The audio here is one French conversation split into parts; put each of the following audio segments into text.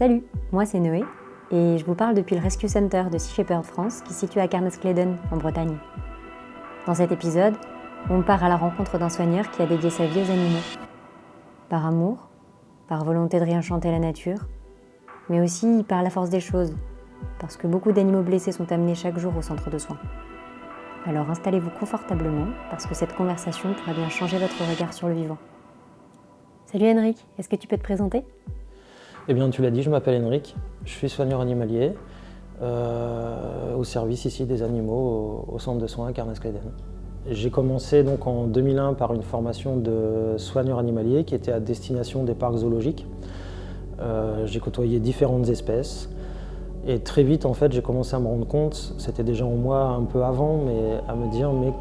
Salut, moi c'est Noé et je vous parle depuis le Rescue Center de Sea Shepherd France qui se situe à Carnescleden en Bretagne. Dans cet épisode, on part à la rencontre d'un soigneur qui a dédié sa vie aux animaux. Par amour, par volonté de réenchanter la nature, mais aussi par la force des choses, parce que beaucoup d'animaux blessés sont amenés chaque jour au centre de soins. Alors installez-vous confortablement, parce que cette conversation pourra bien changer votre regard sur le vivant. Salut Henrik, est-ce que tu peux te présenter ? Eh bien, tu l'as dit, je m'appelle Henrik, je suis soigneur animalier au service ici des animaux au centre de soins à Carnescleden. J'ai commencé donc en 2001 par une formation de soigneur animalier qui était à destination des parcs zoologiques. J'ai côtoyé différentes espèces et très vite en fait j'ai commencé à me rendre compte, c'était déjà en moi un peu avant, mais à me dire mais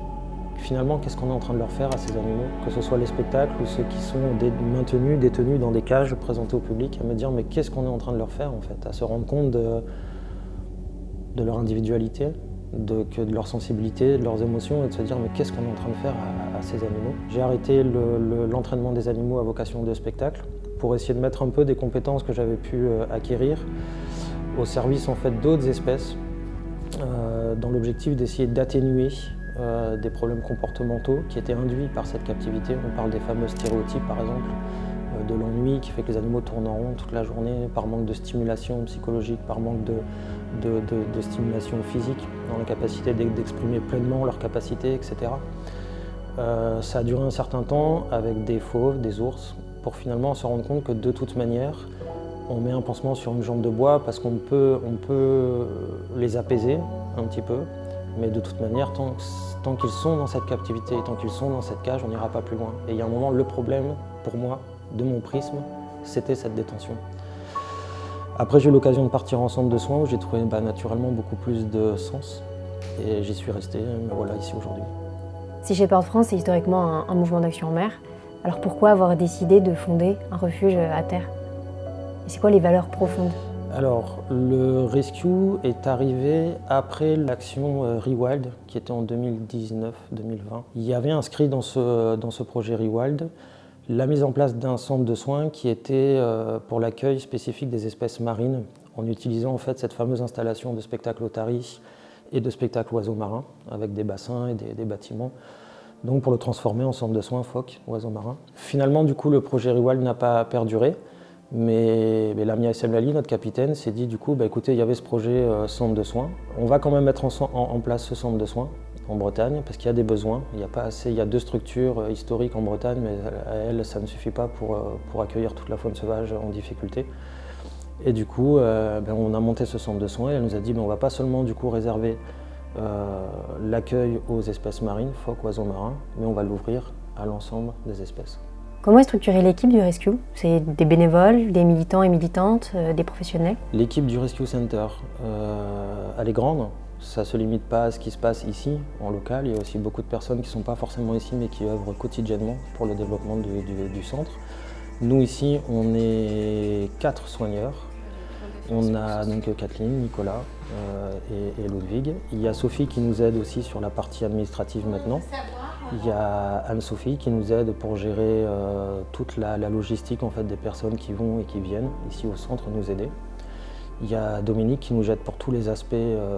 finalement qu'est-ce qu'on est en train de leur faire à ces animaux, que ce soit les spectacles ou ceux qui sont maintenus, détenus dans des cages présentés au public, à me dire mais qu'est-ce qu'on est en train de leur faire en fait, à se rendre compte de leur individualité, de leur sensibilité, de leurs émotions et de se dire mais qu'est-ce qu'on est en train de faire à ces animaux. J'ai arrêté l'entraînement des animaux à vocation de spectacle pour essayer de mettre un peu des compétences que j'avais pu acquérir au service en fait d'autres espèces dans l'objectif d'essayer d'atténuer des problèmes comportementaux qui étaient induits par cette captivité. On parle des fameux stéréotypes par exemple, de l'ennui qui fait que les animaux tournent en rond toute la journée par manque de stimulation psychologique, par manque de stimulation physique, dans la capacité d'exprimer pleinement leurs capacités, etc. Ça a duré un certain temps avec des fauves, des ours, pour finalement se rendre compte que de toute manière, on met un pansement sur une jambe de bois parce qu'on peut les apaiser un petit peu, mais de toute manière, tant qu'ils sont dans cette captivité, tant qu'ils sont dans cette cage, on n'ira pas plus loin. Et il y a un moment, le problème, pour moi, de mon prisme, c'était cette détention. Après, j'ai eu l'occasion de partir en centre de soins où j'ai trouvé naturellement beaucoup plus de sens. Et j'y suis resté, me voilà ici aujourd'hui. Sea Shepherd France, c'est historiquement un mouvement d'action en mer. Alors pourquoi avoir décidé de fonder un refuge à terre ? Et c'est quoi les valeurs profondes ? Alors, le Rescue est arrivé après l'action Rewild, qui était en 2019-2020. Il y avait inscrit dans ce projet Rewild la mise en place d'un centre de soins qui était pour l'accueil spécifique des espèces marines, en utilisant en fait cette fameuse installation de spectacle otaries et de spectacle oiseaux marins, avec des bassins et des bâtiments, donc pour le transformer en centre de soins phoques, oiseaux marins. Finalement, du coup, le projet Rewild n'a pas perduré. Mais Lamia Semlali, notre capitaine, s'est dit du coup, écoutez, il y avait ce projet centre de soins. On va quand même mettre en place ce centre de soins en Bretagne parce qu'il y a des besoins. Il y a pas assez, il y a 2 structures historiques en Bretagne, mais à elles, ça ne suffit pas pour accueillir toute la faune sauvage en difficulté. Et du coup, on a monté ce centre de soins et elle nous a dit, on ne va pas seulement du coup réserver l'accueil aux espèces marines, phoques, oiseaux marins, mais on va l'ouvrir à l'ensemble des espèces. Comment est structurée l'équipe du Rescue ? C'est des bénévoles, des militants et militantes, des professionnels ? L'équipe du Rescue Center, elle est grande. Ça ne se limite pas à ce qui se passe ici, en local. Il y a aussi beaucoup de personnes qui ne sont pas forcément ici, mais qui œuvrent quotidiennement pour le développement du centre. Nous, ici, on est 4 soigneurs. On a donc Kathleen, Nicolas et Ludwig. Il y a Sophie qui nous aide aussi sur la partie administrative maintenant. Il y a Anne-Sophie qui nous aide pour gérer toute la logistique en fait, des personnes qui vont et qui viennent ici au centre nous aider. Il y a Dominique qui nous aide pour tous les aspects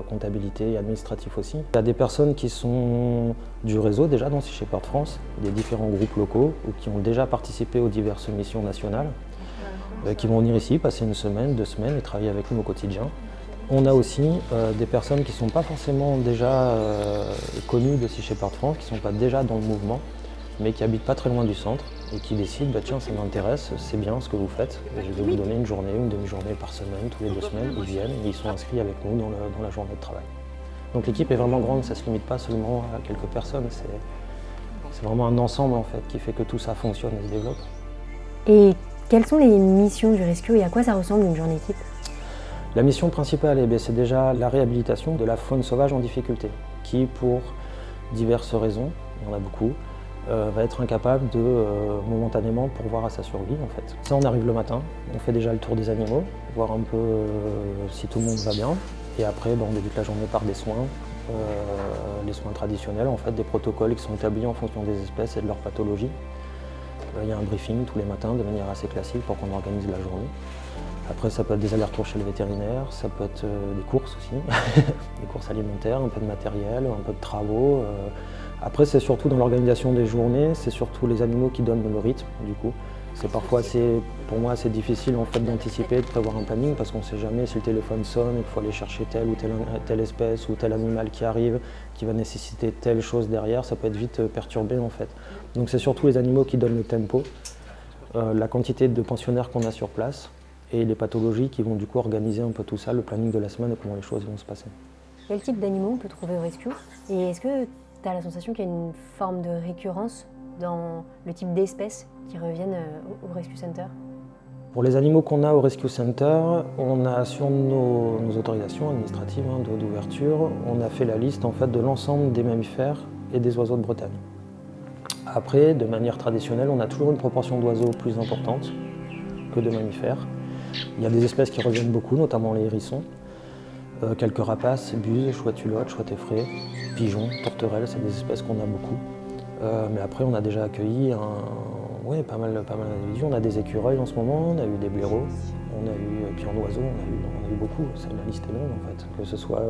comptabilité et administratifs aussi. Il y a des personnes qui sont du réseau déjà dans Sea Shepherd France, des différents groupes locaux ou qui ont déjà participé aux diverses missions nationales, qui vont venir ici passer 1 semaine, 2 semaines et travailler avec nous au quotidien. On a aussi des personnes qui ne sont pas forcément déjà connues de Sea Shepherd France, qui ne sont pas déjà dans le mouvement, mais qui habitent pas très loin du centre et qui décident tiens, ça m'intéresse, c'est bien ce que vous faites, je vais vous donner une journée, une demi-journée par semaine, tous les 2 semaines, ils viennent et ils sont inscrits avec nous dans la journée de travail. Donc l'équipe est vraiment grande, ça ne se limite pas seulement à quelques personnes, c'est vraiment un ensemble en fait qui fait que tout ça fonctionne et se développe. Et quelles sont les missions du Rescue et à quoi ça ressemble une journée type ? La mission principale, c'est déjà la réhabilitation de la faune sauvage en difficulté, qui, pour diverses raisons, il y en a beaucoup, va être incapable de momentanément pourvoir à sa survie en fait. Ça, on arrive le matin, on fait déjà le tour des animaux, voir un peu si tout le monde va bien, et après, on débute la journée par des soins, les soins traditionnels en fait, des protocoles qui sont établis en fonction des espèces et de leur pathologie. Il y a un briefing tous les matins de manière assez classique pour qu'on organise la journée. Après, ça peut être des allers-retours chez le vétérinaire, ça peut être des courses aussi, des courses alimentaires, un peu de matériel, un peu de travaux. Après, c'est surtout dans l'organisation des journées, c'est surtout les animaux qui donnent le rythme, du coup. C'est parfois pour moi, assez difficile en fait, d'anticiper, de prévoir un planning, parce qu'on ne sait jamais si le téléphone sonne, il faut aller chercher telle ou telle espèce ou tel animal qui arrive, qui va nécessiter telle chose derrière, ça peut être vite perturbé en fait. Donc c'est surtout les animaux qui donnent le tempo, la quantité de pensionnaires qu'on a sur place, et les pathologies qui vont du coup organiser un peu tout ça, le planning de la semaine et comment les choses vont se passer. Quel type d'animaux on peut trouver au rescue? Et est-ce que tu as la sensation qu'il y a une forme de récurrence dans le type d'espèces qui reviennent au Rescue Center? Pour les animaux qu'on a au Rescue Center, on a sur nos autorisations administratives d'ouverture, on a fait la liste en fait, de l'ensemble des mammifères et des oiseaux de Bretagne. Après, de manière traditionnelle, on a toujours une proportion d'oiseaux plus importante que de mammifères. Il y a des espèces qui reviennent beaucoup, notamment les hérissons. Quelques rapaces, buses, chouette-hulotte, chouette-effraie, pigeons, tourterelles, c'est des espèces qu'on a beaucoup. Mais après, on a déjà accueilli pas mal d'individus. On a des écureuils en ce moment, on a eu des blaireaux, puis en oiseaux, on a eu beaucoup. La liste est longue en fait. Que ce soit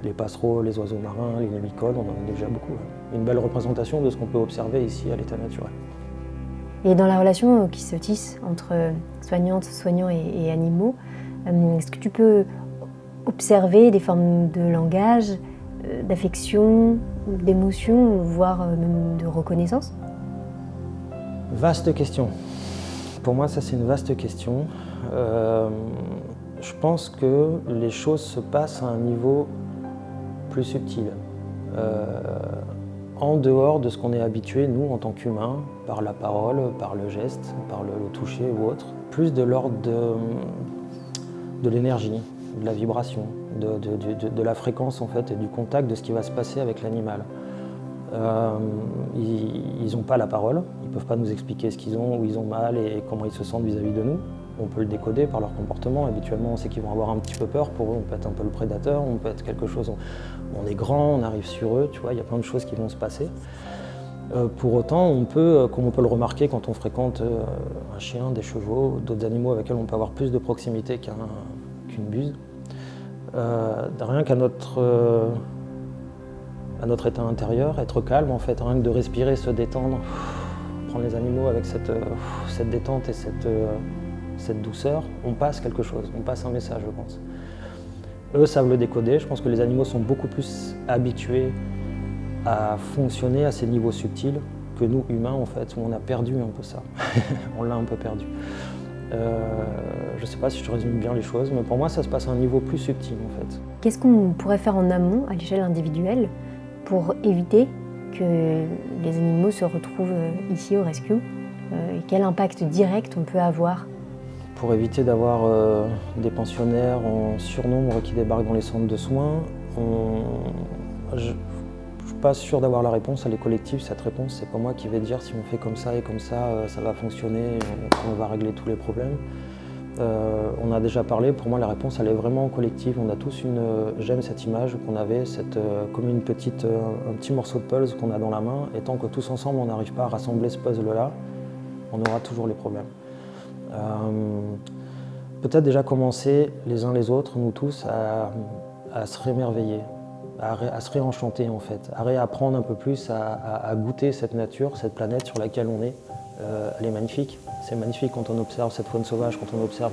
les passereaux, les oiseaux marins, les limicoles, on en a déjà beaucoup. Une belle représentation de ce qu'on peut observer ici à l'état naturel. Et dans la relation qui se tisse entre soignantes, soignants et animaux, est-ce que tu peux observer des formes de langage, d'affection, d'émotion, voire même de reconnaissance? Vaste question. Pour moi, ça c'est une vaste question. Je pense que les choses se passent à un niveau plus subtil. En dehors de ce qu'on est habitué, nous, en tant qu'humains, par la parole, par le geste, par le toucher ou autre, plus de l'ordre de l'énergie, de la vibration, de la fréquence en fait, et du contact de ce qui va se passer avec l'animal. Ils n'ont pas la parole, ils ne peuvent pas nous expliquer ce qu'ils ont, où ils ont mal et comment ils se sentent vis-à-vis de nous. On peut le décoder par leur comportement. Habituellement, on sait qu'ils vont avoir un petit peu peur. Pour eux, on peut être un peu le prédateur, on peut être quelque chose. On est grand, on arrive sur eux, tu vois, il y a plein de choses qui vont se passer. Pour autant, comme on peut le remarquer quand on fréquente un chien, des chevaux, d'autres animaux avec lesquels on peut avoir plus de proximité qu'une buse, rien qu'à notre état intérieur, être calme en fait, rien que de respirer, se détendre, prendre les animaux avec cette détente et cette douceur, on passe quelque chose, on passe un message, je pense. Eux savent le décoder, je pense que les animaux sont beaucoup plus habitués à fonctionner à ces niveaux subtils que nous, humains, en fait, où on a perdu un peu ça. On l'a un peu perdu. Je ne sais pas si je résume bien les choses, mais pour moi, ça se passe à un niveau plus subtil, en fait. Qu'est-ce qu'on pourrait faire en amont, à l'échelle individuelle, pour éviter que les animaux se retrouvent ici au rescue? Et quel impact direct on peut avoir? Pour éviter d'avoir des pensionnaires en surnombre qui débarquent dans les centres de soins, je ne suis pas sûr d'avoir la réponse, elle est collective cette réponse, c'est pas moi qui vais dire si on fait comme ça et comme ça, ça va fonctionner, on va régler tous les problèmes. On a déjà parlé, pour moi la réponse elle est vraiment collective, on a tous j'aime cette image qu'on avait, comme un petit morceau de puzzle qu'on a dans la main, et tant que tous ensemble on n'arrive pas à rassembler ce puzzle-là, on aura toujours les problèmes. Peut-être déjà commencer les uns les autres, nous tous, à se rémerveiller, à se réenchanter en fait, à réapprendre un peu plus à goûter cette nature, cette planète sur laquelle on est. Elle est magnifique, c'est magnifique quand on observe cette faune sauvage, quand on observe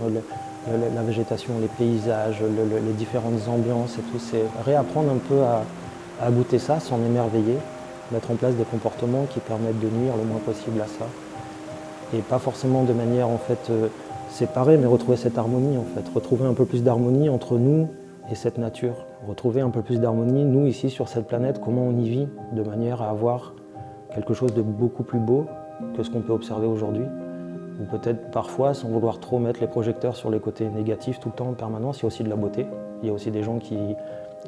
la végétation, les paysages, les différentes ambiances et tout. C'est réapprendre un peu à goûter ça, s'en émerveiller, mettre en place des comportements qui permettent de nuire le moins possible à ça. Et pas forcément de manière en fait séparée, mais retrouver cette harmonie en fait, retrouver un peu plus d'harmonie entre nous et cette nature, retrouver un peu plus d'harmonie, nous ici sur cette planète, comment on y vit, de manière à avoir quelque chose de beaucoup plus beau que ce qu'on peut observer aujourd'hui, ou peut-être parfois, sans vouloir trop mettre les projecteurs sur les côtés négatifs tout le temps en permanence, il y a aussi de la beauté, il y a aussi des gens qui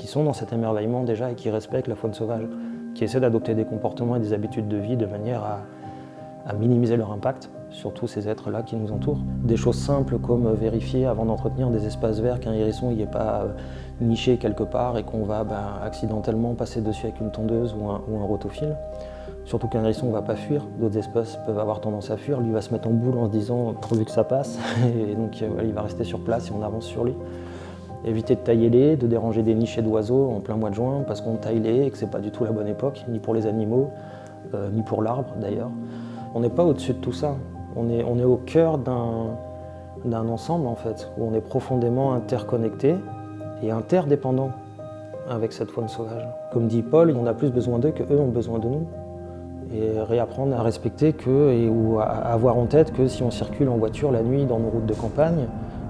sont dans cet émerveillement déjà et qui respectent la faune sauvage, qui essaient d'adopter des comportements et des habitudes de vie de manière à minimiser leur impact sur tous ces êtres-là qui nous entourent. Des choses simples comme vérifier avant d'entretenir des espaces verts qu'un hérisson n'y est pas niché quelque part et qu'on va accidentellement passer dessus avec une tondeuse ou un rotophile. Surtout qu'un hérisson ne va pas fuir, d'autres espèces peuvent avoir tendance à fuir, lui va se mettre en boule en se disant pourvu que ça passe, et donc il va rester sur place et on avance sur lui. Éviter de tailler les haies, de déranger des nichés d'oiseaux en plein mois de juin parce qu'on taille les haies et que c'est pas du tout la bonne époque, ni pour les animaux, ni pour l'arbre d'ailleurs. On n'est pas au-dessus de tout ça, on est au cœur d'un ensemble en fait, où on est profondément interconnecté et interdépendant avec cette faune sauvage. Comme dit Paul, on a plus besoin d'eux qu'eux ont besoin de nous. Et réapprendre à respecter ou à avoir en tête que si on circule en voiture la nuit dans nos routes de campagne,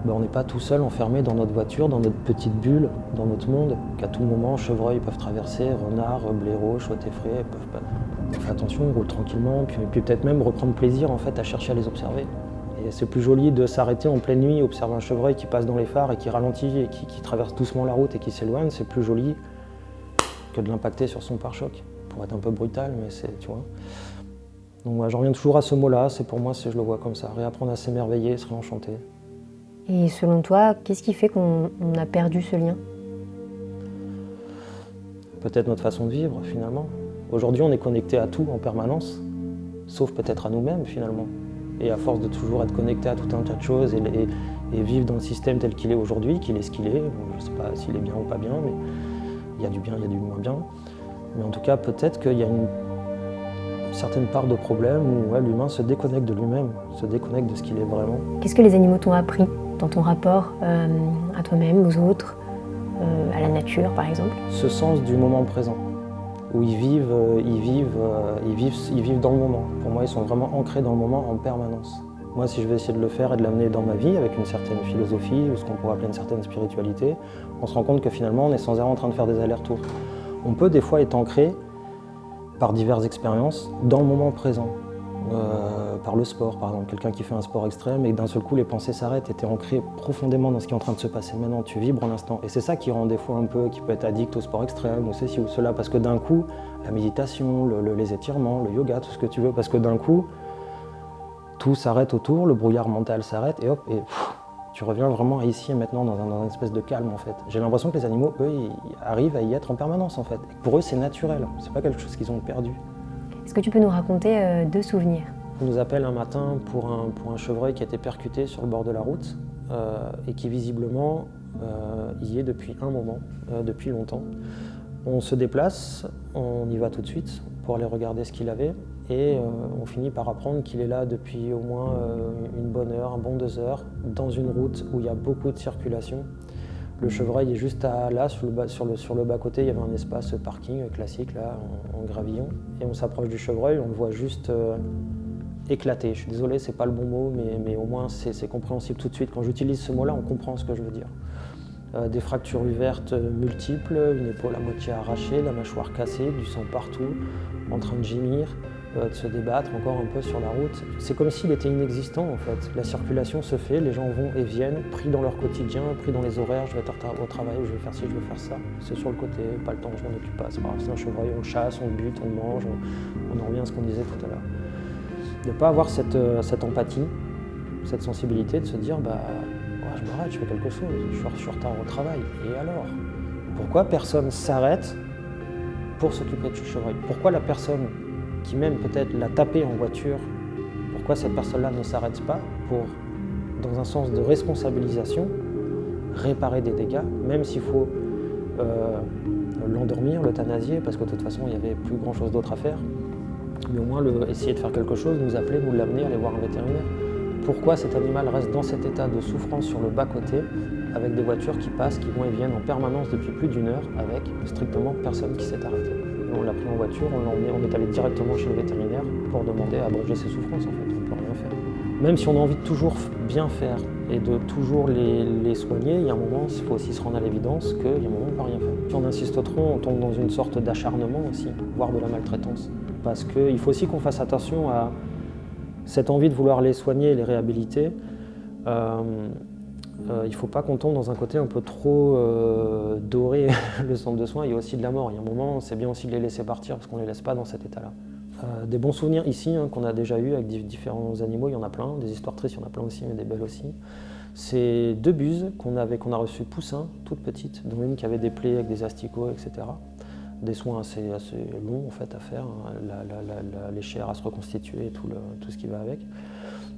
on n'est pas tout seul enfermé dans notre voiture, dans notre petite bulle, dans notre monde, qu'à tout moment, chevreuils peuvent traverser, renards, blaireaux, chouettes effrayés, peuvent pas. On fait attention, on roule tranquillement, puis peut-être même reprendre plaisir en fait, à chercher à les observer. Et c'est plus joli de s'arrêter en pleine nuit, observer un chevreuil qui passe dans les phares et qui ralentit et qui traverse doucement la route et qui s'éloigne, c'est plus joli que de l'impacter sur son pare-choc. Pour être un peu brutal, mais c'est, tu vois. Donc moi, j'en reviens toujours à ce mot-là, c'est pour moi, je le vois comme ça, réapprendre à s'émerveiller, se réenchanter. Et selon toi, qu'est-ce qui fait qu'on a perdu ce lien? Peut-être notre façon de vivre, finalement. Aujourd'hui, on est connecté à tout en permanence, sauf peut-être à nous-mêmes, finalement. Et à force de toujours être connecté à tout un tas de choses et vivre dans le système tel qu'il est aujourd'hui, qu'il est ce qu'il est, je ne sais pas s'il est bien ou pas bien, mais il y a du bien, il y a du moins bien. Mais en tout cas, peut-être qu'il y a une certaine part de problème où l'humain se déconnecte de lui-même, se déconnecte de ce qu'il est vraiment. Qu'est-ce que les animaux t'ont appris dans ton rapport à toi-même, aux autres, à la nature par exemple? Ce sens du moment présent, où ils vivent dans le moment. Pour moi, ils sont vraiment ancrés dans le moment en permanence. Moi, si je vais essayer de le faire et de l'amener dans ma vie avec une certaine philosophie ou ce qu'on pourrait appeler une certaine spiritualité, on se rend compte que finalement, on est sans arrêt en train de faire des allers-retours. On peut des fois être ancré par diverses expériences dans le moment présent, par le sport par exemple, quelqu'un qui fait un sport extrême et d'un seul coup les pensées s'arrêtent et tu es ancré profondément dans ce qui est en train de se passer maintenant, tu vibres l'instant. Et c'est ça qui rend des fois un peu, qui peut être addict au sport extrême ou ceci ou cela, parce que d'un coup, la méditation, les étirements, le yoga, tout ce que tu veux, parce que d'un coup, tout s'arrête autour, le brouillard mental s'arrête et hop, tu reviens vraiment à ici et maintenant dans une espèce de calme en fait. J'ai l'impression que les animaux, eux, ils arrivent à y être en permanence en fait. Et pour eux, c'est naturel, c'est pas quelque chose qu'ils ont perdu. Est-ce que tu peux nous raconter 2 souvenirs? On nous appelle un matin pour un chevreuil qui a été percuté sur le bord de la route et qui visiblement y est depuis un moment, depuis longtemps. On se déplace, on y va tout de suite pour aller regarder ce qu'il avait. Et on finit par apprendre qu'il est là depuis au moins une bonne heure, un bon 2 heures, dans une route où il y a beaucoup de circulation. Le chevreuil est juste là, sur le bas-côté, il y avait un espace parking classique là, en gravillon. Et on s'approche du chevreuil, on le voit juste éclater. Je suis désolé, c'est pas le bon mot, mais au moins c'est compréhensible tout de suite. Quand j'utilise ce mot-là, on comprend ce que je veux dire. Des fractures ouvertes multiples, une épaule à moitié arrachée, la mâchoire cassée, du sang partout, en train de gémir, de se débattre encore un peu sur la route. C'est comme s'il était inexistant en fait. La circulation se fait, les gens vont et viennent, pris dans leur quotidien, pris dans les horaires, je vais être au travail, je vais faire ci, je vais faire ça. C'est sur le côté, pas le temps, je m'en occupe pas, c'est pas grave, c'est un chevreuil, on le chasse, on le bute, on le mange, on en revient à ce qu'on disait tout à l'heure. De ne pas avoir cette empathie, cette sensibilité, de se dire je m'arrête, je fais quelque chose, je suis en retard au travail. Et alors? Pourquoi personne s'arrête pour s'occuper de ce chevreuil? Pourquoi la personne qui même peut-être l'a tapé en voiture, pourquoi cette personne-là ne s'arrête pas pour, dans un sens de responsabilisation, réparer des dégâts, même s'il faut l'endormir, l'euthanasier, parce que de toute façon il n'y avait plus grand-chose d'autre à faire, mais au moins essayer de faire quelque chose, nous appeler, nous l'amener, aller voir un vétérinaire. Pourquoi cet animal reste dans cet état de souffrance sur le bas-côté, avec des voitures qui passent, qui vont et viennent en permanence depuis plus d'1 heure, avec strictement personne qui s'est arrêté. On l'a pris en voiture, on est allé directement chez le vétérinaire pour demander à abréger ses souffrances en fait, on ne peut rien faire. Même si on a envie de toujours bien faire et de toujours les soigner, il y a un moment, il faut aussi se rendre à l'évidence qu'il y a un moment où on ne peut rien faire. Si on insiste trop, on tombe dans une sorte d'acharnement aussi, voire de la maltraitance. Parce qu'il faut aussi qu'on fasse attention à cette envie de vouloir les soigner et les réhabiliter. Il ne faut pas qu'on tombe dans un côté un peu trop doré, le centre de soins. Il y a aussi de la mort. Il y a un moment, c'est bien aussi de les laisser partir parce qu'on ne les laisse pas dans cet état-là. Des bons souvenirs ici qu'on a déjà eu avec différents animaux, il y en a plein. Des histoires tristes, il y en a plein aussi, mais des belles aussi. C'est 2 buses qu'on a reçues poussins, toutes petites, dont une qui avait des plaies avec des asticots, etc. des soins assez longs en fait, à faire, les chairs à se reconstituer, tout ce qui va avec,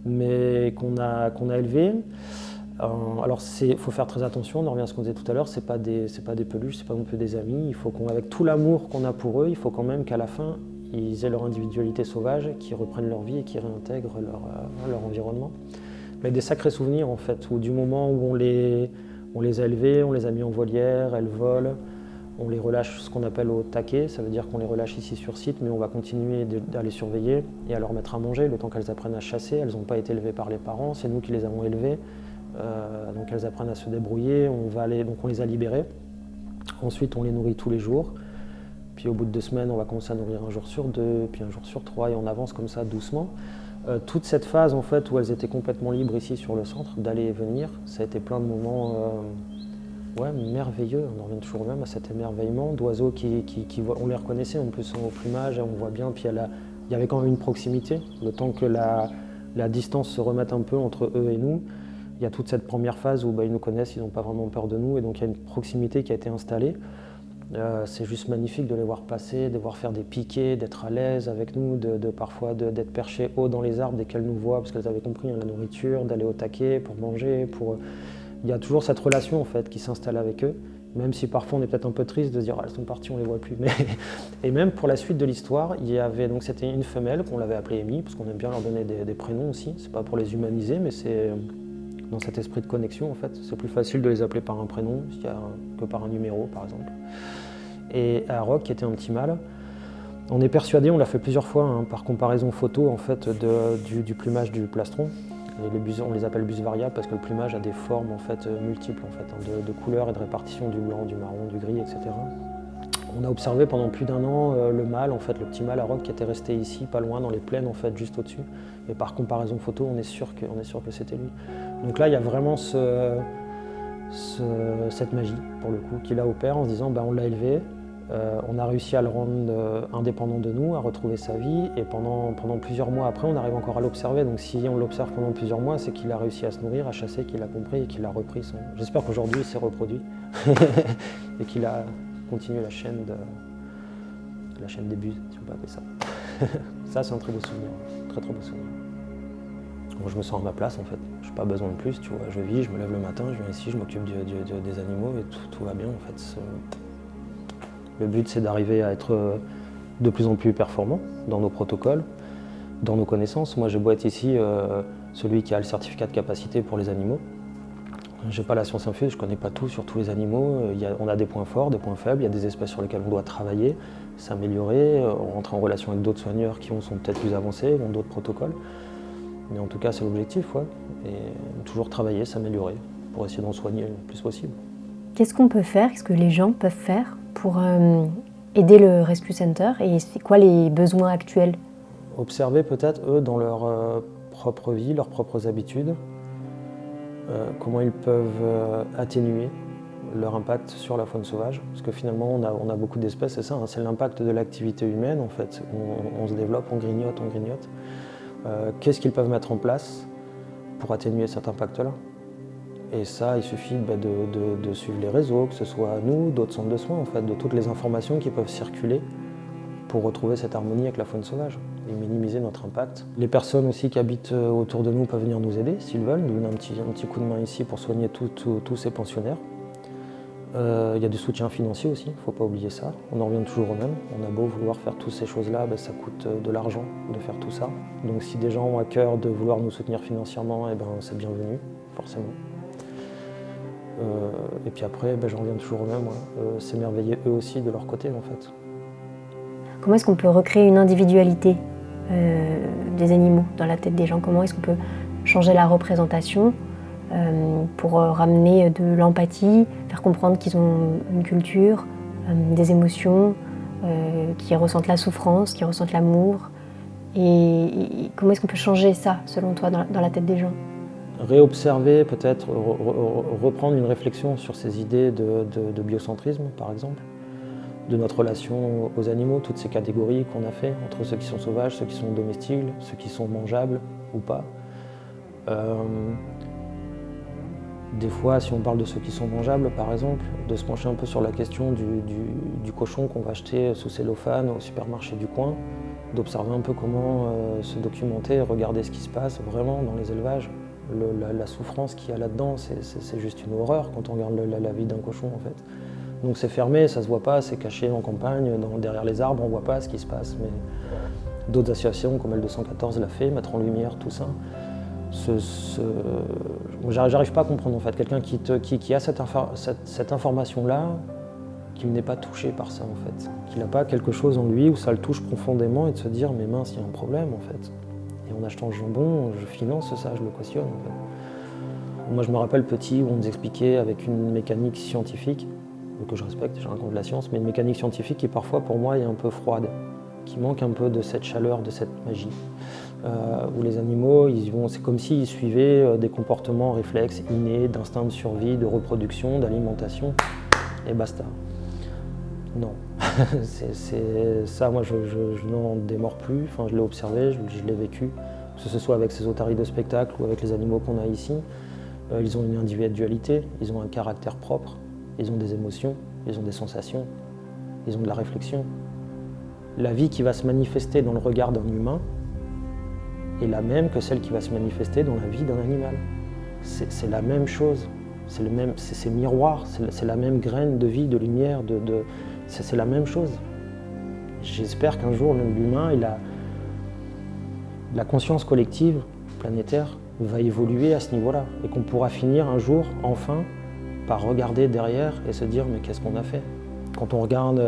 mais qu'on a élevé. Alors il faut faire très attention, on en revient à ce qu'on disait tout à l'heure, c'est pas des peluches, c'est pas non plus des amis, il faut qu'avec tout l'amour qu'on a pour eux, il faut quand même qu'à la fin, ils aient leur individualité sauvage, qu'ils reprennent leur vie et qu'ils réintègrent leur environnement. Mais des sacrés souvenirs en fait, où du moment où on les a élevés, on les a mis en volière, elles volent, on les relâche ce qu'on appelle au taquet, ça veut dire qu'on les relâche ici sur site, mais on va continuer à les surveiller et à leur mettre à manger le temps qu'elles apprennent à chasser. Elles n'ont pas été élevées par les parents, c'est nous qui les avons élevées. Donc elles apprennent à se débrouiller, donc on les a libérées. Ensuite on les nourrit tous les jours. Puis au bout de 2 semaines, on va commencer à nourrir un jour sur 2, puis un jour sur 3, et on avance comme ça doucement. Toute cette phase en fait, où elles étaient complètement libres ici sur le centre, d'aller et venir, ça a été plein de moments merveilleux. On en revient toujours même à cet émerveillement d'oiseaux on les reconnaissait en plus au plumage, on voit bien, puis il y avait quand même une proximité, le temps que la distance se remette un peu entre eux et nous. Il y a toute cette première phase où ils nous connaissent, ils n'ont pas vraiment peur de nous, et donc il y a une proximité qui a été installée. C'est juste magnifique de les voir passer, de les voir faire des piquets, d'être à l'aise avec nous, parfois d'être perchées haut dans les arbres dès qu'elles nous voient, parce qu'elles avaient compris la nourriture, d'aller au taquet pour manger. Il y a toujours cette relation en fait, qui s'installe avec eux, même si parfois on est peut-être un peu triste de se dire elles sont parties, on ne les voit plus. Et même pour la suite de l'histoire, c'était une femelle qu'on l'avait appelée Amy, parce qu'on aime bien leur donner des prénoms aussi. C'est pas pour les humaniser, mais c'est dans cet esprit de connexion en fait. C'est plus facile de les appeler par un prénom que par un numéro par exemple. Et Rock, qui était un petit mâle, on est persuadé, on l'a fait plusieurs fois par comparaison photo en fait, du plumage du plastron. Et on les appelle bus variables parce que le plumage a des formes en fait, multiples en fait, de couleurs et de répartition du blanc, du marron, du gris, etc. On a observé pendant plus d'1 an le mâle, en fait, le petit mâle à Rock qui était resté ici, pas loin, dans les plaines, en fait, juste au-dessus. Et par comparaison photo, on est sûr que c'était lui. Donc là, il y a vraiment cette magie, pour le coup, qu'il a opère en se disant on l'a élevé, on a réussi à le rendre indépendant de nous, à retrouver sa vie, et pendant plusieurs mois après, on arrive encore à l'observer. Donc si on l'observe pendant plusieurs mois, c'est qu'il a réussi à se nourrir, à chasser, qu'il a compris et qu'il a repris son... J'espère qu'aujourd'hui, il s'est reproduit et qu'il a continué la chaîne des buses, si on peut appeler ça. Ça, c'est un très beau souvenir, très beau souvenir. Bon, je me sens à ma place en fait, je n'ai pas besoin de plus, tu vois. Je vis, je me lève le matin, je viens ici, je m'occupe des animaux et tout va bien en fait. Le but c'est d'arriver à être de plus en plus performant dans nos protocoles, dans nos connaissances. Moi j'ai beau être ici celui qui a le certificat de capacité pour les animaux. J'ai pas la science infuse, je connais pas tout sur tous les animaux. On a des points forts, des points faibles, il y a des espèces sur lesquelles on doit travailler, s'améliorer, rentrer en relation avec d'autres soigneurs qui sont peut-être plus avancés, ont d'autres protocoles. Mais en tout cas, c'est l'objectif, ouais. Et toujours travailler, s'améliorer, pour essayer d'en soigner le plus possible. Qu'est-ce qu'on peut faire, qu'est-ce que les gens peuvent faire pour aider le Rescue Center et c'est quoi les besoins actuels? Observer peut-être, eux, dans leur propre vie, leurs propres habitudes, comment ils peuvent atténuer leur impact sur la faune sauvage. Parce que finalement, on a beaucoup d'espèces, c'est ça, hein, c'est l'impact de l'activité humaine, en fait. On se développe, on grignote. Qu'est-ce qu'ils peuvent mettre en place pour atténuer cet impact-là? Et ça, il suffit de suivre les réseaux, que ce soit nous, d'autres centres de soins, en fait, de toutes les informations qui peuvent circuler pour retrouver cette harmonie avec la faune sauvage et minimiser notre impact. Les personnes aussi qui habitent autour de nous peuvent venir nous aider s'ils veulent, nous donner un petit coup de main ici pour soigner tous ces pensionnaires. Il y a du soutien financier aussi, il ne faut pas oublier ça. On en revient toujours au même. On a beau vouloir faire toutes ces choses-là, ça coûte de l'argent de faire tout ça. Donc si des gens ont à cœur de vouloir nous soutenir financièrement, c'est bienvenu, forcément. Et puis après, j'en reviens toujours au même. S'émerveiller eux aussi de leur côté, en fait. Comment est-ce qu'on peut recréer une individualité des animaux dans la tête des gens? Comment est-ce qu'on peut changer la représentation pour ramener de l'empathie, faire comprendre qu'ils ont une culture, des émotions, qu'ils ressentent la souffrance, qu'ils ressentent l'amour. Et comment est-ce qu'on peut changer ça, selon toi, dans la tête des gens? Réobserver, peut-être reprendre une réflexion sur ces idées de biocentrisme, par exemple, de notre relation aux animaux, toutes ces catégories qu'on a fait entre ceux qui sont sauvages, ceux qui sont domestiques, ceux qui sont mangeables ou pas. Des fois, si on parle de ceux qui sont mangeables, par exemple, de se pencher un peu sur la question du cochon qu'on va acheter sous cellophane au supermarché du coin, d'observer un peu comment se documenter, regarder ce qui se passe vraiment dans les élevages. La souffrance qu'il y a là-dedans, c'est juste une horreur quand on regarde la vie d'un cochon, en fait. Donc c'est fermé, ça se voit pas, c'est caché en campagne, derrière les arbres, on voit pas ce qui se passe. Mais d'autres associations comme L214 l'a fait, mettre en lumière tout ça. J'arrive pas à comprendre en fait, quelqu'un qui a cette information-là, qui n'est pas touché par ça en fait, qu'il n'a pas quelque chose en lui où ça le touche profondément et de se dire mais mince, il y a un problème en fait. Et en achetant le jambon, je finance ça, je le cautionne en fait. Moi je me rappelle petit où on nous expliquait avec une mécanique scientifique, que je respecte, j'ai rien contre la science, mais une mécanique scientifique qui parfois pour moi est un peu froide, qui manque un peu de cette chaleur, de cette magie. Où les animaux, c'est comme s'ils suivaient des comportements réflexes innés, d'instinct de survie, de reproduction, d'alimentation, et basta. Non, ça, moi, je n'en démords plus. Enfin, je l'ai observé, je l'ai vécu, que ce soit avec ces otaries de spectacle ou avec les animaux qu'on a ici. Ils ont une individualité, ils ont un caractère propre, ils ont des émotions, ils ont des sensations, ils ont de la réflexion. La vie qui va se manifester dans le regard d'un humain est la même que celle qui va se manifester dans la vie d'un animal. C'est la même chose, c'est miroir, c'est la même graine de vie, de lumière, c'est la même chose. J'espère qu'un jour l'humain, la conscience collective, planétaire, va évoluer à ce niveau-là et qu'on pourra finir un jour, enfin, par regarder derrière et se dire mais qu'est-ce qu'on a fait? Quand on regarde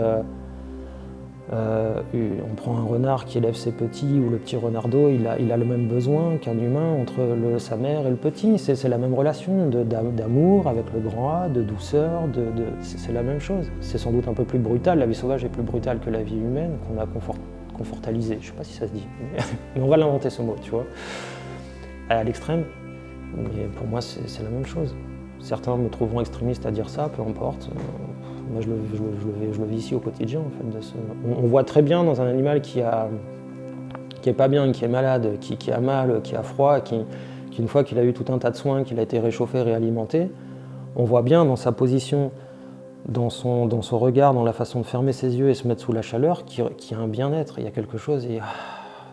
on prend un renard qui élève ses petits ou le petit renardeau, il a le même besoin qu'un humain entre sa mère et le petit. C'est la même relation d'amour avec le grand A, de douceur, c'est la même chose. C'est sans doute un peu plus brutal, la vie sauvage est plus brutale que la vie humaine, qu'on a confortalisé. Je ne sais pas si ça se dit, mais on va l'inventer ce mot, tu vois, à l'extrême. Mais pour moi, c'est la même chose. Certains me trouveront extrémiste à dire ça, peu importe. Moi, je le vis ici au quotidien. En fait, on voit très bien dans un animal qui est pas bien, qui est malade, qui a mal, qui a froid, qui une fois qu'il a eu tout un tas de soins, qu'il a été réchauffé, réalimenté, on voit bien dans sa position, dans son regard, dans la façon de fermer ses yeux et se mettre sous la chaleur, qu'il y a un bien-être. Il y a quelque chose,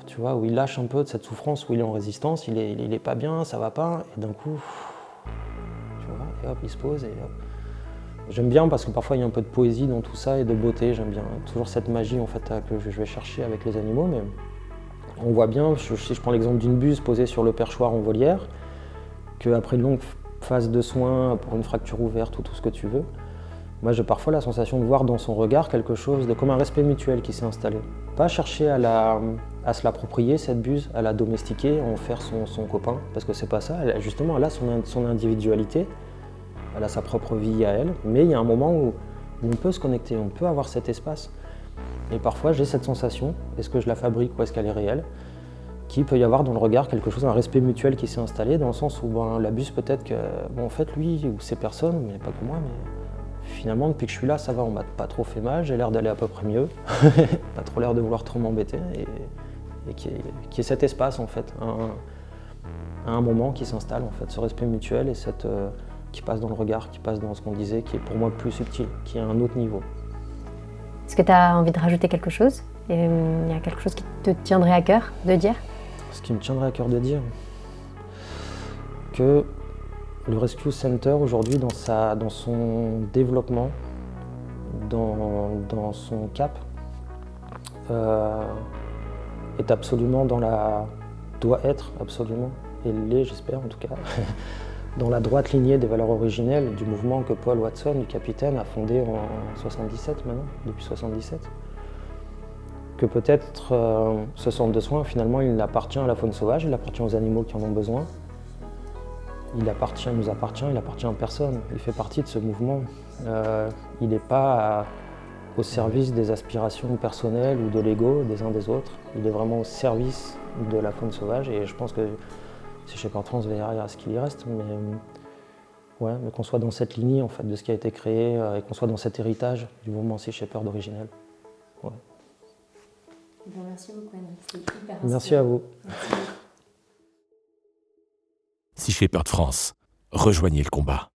tu vois, où il lâche un peu de cette souffrance, où il est en résistance, il est pas bien, ça va pas, et d'un coup, tu vois, et hop, il se pose et hop. J'aime bien parce que parfois il y a un peu de poésie dans tout ça et de beauté, j'aime bien. Toujours cette magie en fait que je vais chercher avec les animaux, mais on voit bien, si je prends l'exemple d'une buse posée sur le perchoir en volière, qu'après une longue phase de soins pour une fracture ouverte ou tout ce que tu veux, moi j'ai parfois la sensation de voir dans son regard quelque chose de comme un respect mutuel qui s'est installé. Pas chercher à se l'approprier cette buse, à la domestiquer, à en faire son copain, parce que c'est pas ça, justement elle a son individualité. Elle a sa propre vie à elle, mais il y a un moment où on peut se connecter, on peut avoir cet espace. Et parfois j'ai cette sensation, est-ce que je la fabrique ou est-ce qu'elle est réelle, qu'il peut y avoir dans le regard quelque chose, un respect mutuel qui s'est installé, dans le sens où la buse peut-être que, en fait lui ou ces personnes, mais pas que moi, mais finalement depuis que je suis là, ça va, on m'a pas trop fait mal, j'ai l'air d'aller à peu près mieux, pas trop l'air de vouloir trop m'embêter, et qu'il y ait cet espace en fait, à un moment qui s'installe en fait, ce respect mutuel et cette... qui passe dans le regard, qui passe dans ce qu'on disait, qui est pour moi plus subtil, qui est à un autre niveau. Est-ce que tu as envie de rajouter quelque chose? Il y a quelque chose qui te tiendrait à cœur de dire? Ce qui me tiendrait à cœur de dire, que le Rescue Center aujourd'hui dans son développement, dans son cap, est absolument doit être absolument, et l'est j'espère en tout cas, dans la droite lignée des valeurs originelles du mouvement que Paul Watson, du capitaine, a fondé en 77 maintenant, depuis 77. Que peut-être ce centre de soins, finalement, il appartient à la faune sauvage, il appartient aux animaux qui en ont besoin. Il nous appartient, il appartient à personne. Il fait partie de ce mouvement. Il n'est pas au service des aspirations personnelles ou de l'ego des uns des autres. Il est vraiment au service de la faune sauvage et je pense que Sea Shepherd France verra ce qu'il y reste, mais qu'on soit dans cette lignée en fait, de ce qui a été créé et qu'on soit dans cet héritage du mouvement Sea Shepherd originel. Ouais. Bon, merci beaucoup, Henrik. C'était hyper inspirant. Merci à vous. Merci. Sea Shepherd France, rejoignez le combat.